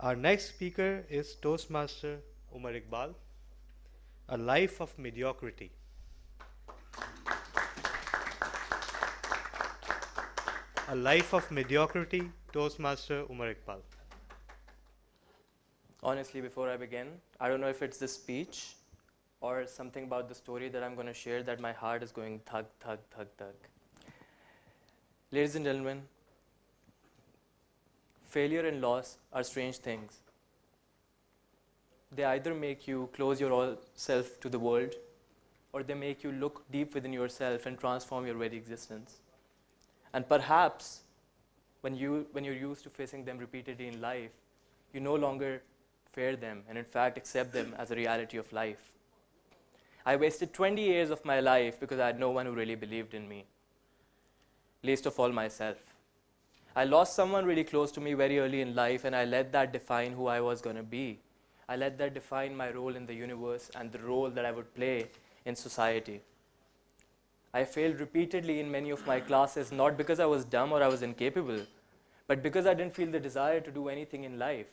Our next speaker is Toastmaster Umar Iqbal, A Life of Mediocrity. A Life of Mediocrity, Toastmaster Umar Iqbal. Honestly, before I begin, I don't know if it's the speech or something about the story that I'm going to share that my heart is going thug, thug, thug, thug. Ladies and gentlemen, failure and loss are strange things. They either make you close your self to the world, or they make you look deep within yourself and transform your very existence. And perhaps when you're used to facing them repeatedly in life, you no longer fear them and in fact accept them as a reality of life. I wasted 20 years of my life because I had no one who really believed in me, least of all myself. I lost someone really close to me very early in life, and I let that define who I was going to be. I let that define my role in the universe and the role that I would play in society. I failed repeatedly in many of my classes, not because I was dumb or I was incapable, but because I didn't feel the desire to do anything in life.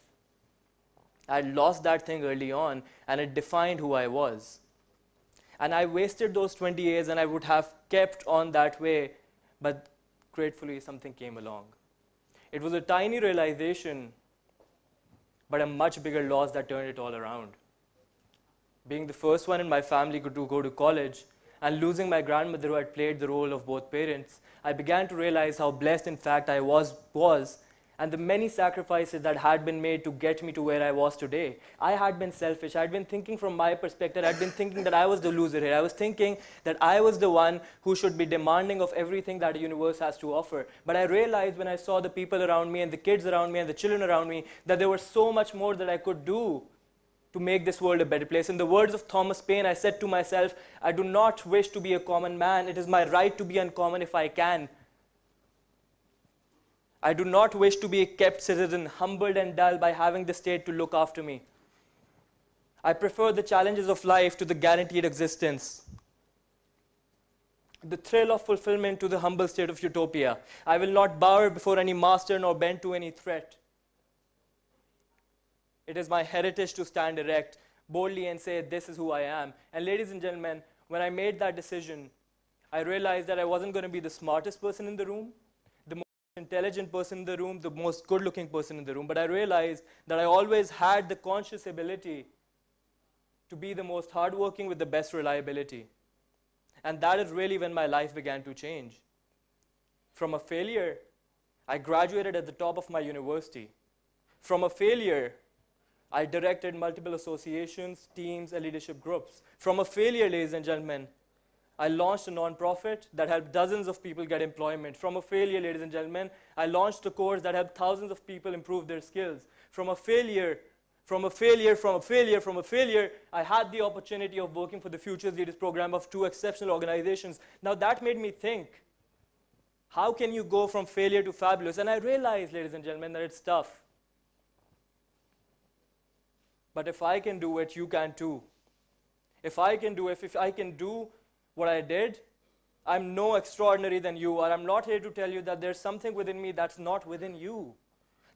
I had lost that thing early on, and it defined who I was. And I wasted those 20 years, and I would have kept on that way, but gratefully something came along. It was a tiny realization, but a much bigger loss that turned it all around. Being the first one in my family to go to college, and losing my grandmother who had played the role of both parents, I began to realize how blessed in fact I was, and the many sacrifices that had been made to get me to where I was today. I had been selfish. I had been thinking from my perspective. I had been thinking that I was the loser here. I was thinking that I was the one who should be demanding of everything that the universe has to offer. But I realized when I saw the people around me and the kids around me and the children around me that there was so much more that I could do to make this world a better place. In the words of Thomas Paine, I said to myself, I do not wish to be a common man. It is my right to be uncommon if I can. I do not wish to be a kept citizen, humbled and dull by having the state to look after me. I prefer the challenges of life to the guaranteed existence, the thrill of fulfillment to the humble state of utopia. I will not bow before any master nor bend to any threat. It is my heritage to stand erect, boldly and say, this is who I am. And ladies and gentlemen, when I made that decision, I realized that I wasn't going to be the smartest person in the room, intelligent person in the room, the most good-looking person in the room, but I realized that I always had the conscious ability to be the most hardworking with the best reliability. And that is really when my life began to change. From a failure, I graduated at the top of my university. From a failure, I directed multiple associations, teams, and leadership groups. From a failure, ladies and gentlemen, I launched a non-profit that helped dozens of people get employment. From a failure, ladies and gentlemen, I launched a course that helped thousands of people improve their skills. From a failure, I had the opportunity of working for the Futures Leaders program of 2 exceptional organizations. Now that made me think, how can you go from failure to fabulous? And I realized, ladies and gentlemen, that it's tough. But if I can do it, you can too. If I can do what I did, I'm no extraordinary than you are. I'm not here to tell you that there's something within me that's not within you.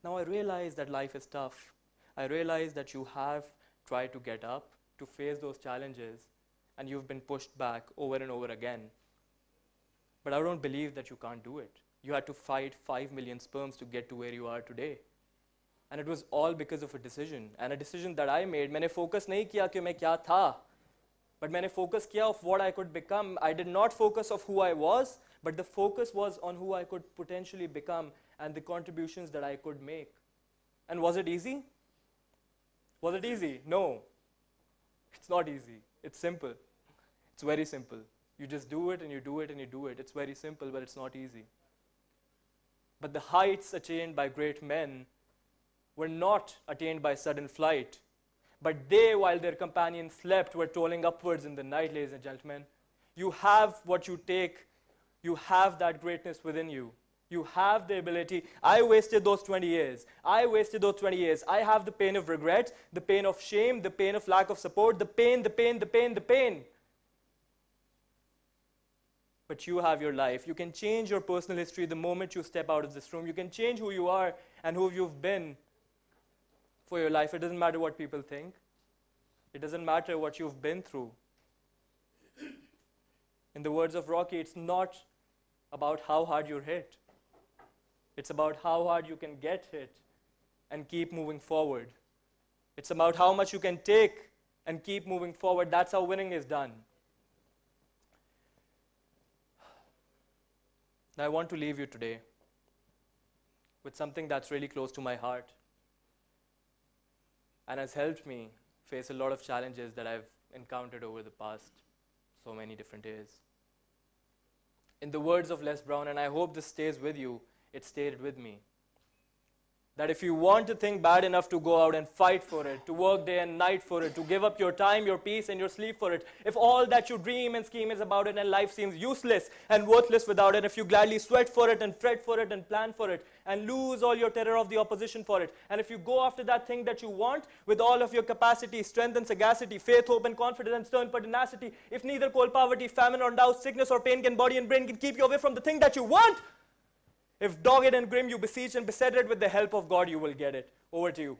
Now I realize that life is tough. I realize that you have tried to get up, to face those challenges, and you've been pushed back over and over again. But I don't believe that you can't do it. You had to fight 5 million sperms to get to where you are today. And it was all because of a decision. And a decision that I made, मैंने focus नहीं किया कि मैं क्या था. But मैंने focus किया of what I could become. I did not focus of who I was, but the focus was on who I could potentially become and the contributions that I could make. And was it easy? Was it easy? No. It's not easy. It's simple. It's very simple. You just do it and you do it and you do it. It's very simple, but it's not easy. But the heights attained by great men were not attained by sudden flight. But they, while their companions slept, were toiling upwards in the night, ladies and gentlemen. You have what you take. You have that greatness within you. You have the ability. I wasted those 20 years. I have the pain of regret, the pain of shame, the pain of lack of support, the pain. But you have your life. You can change your personal history the moment you step out of this room. You can change who you are and who you've been for your life. It doesn't matter what people think. It doesn't matter what you've been through. In the words of Rocky, it's not about how hard you're hit. It's about how hard you can get hit and keep moving forward. It's about how much you can take and keep moving forward. That's how winning is done. Now I want to leave you today with something that's really close to my heart and has helped me face a lot of challenges that I've encountered over the past so many different years. In the words of Les Brown, and I hope this stays with you, it stayed with me, that if you want a thing bad enough to go out and fight for it, to work day and night for it, to give up your time, your peace, and your sleep for it, if all that you dream and scheme is about it and life seems useless and worthless without it, if you gladly sweat for it and fret for it and plan for it and lose all your terror of the opposition for it, and if you go after that thing that you want with all of your capacity, strength and sagacity, faith, hope and confidence and stern pertinacity, if neither cold poverty, famine or doubt, sickness or pain can body and brain can keep you away from the thing that you want, if dogged and grim you besiege and beset it, with the help of God you will get it. Over to you.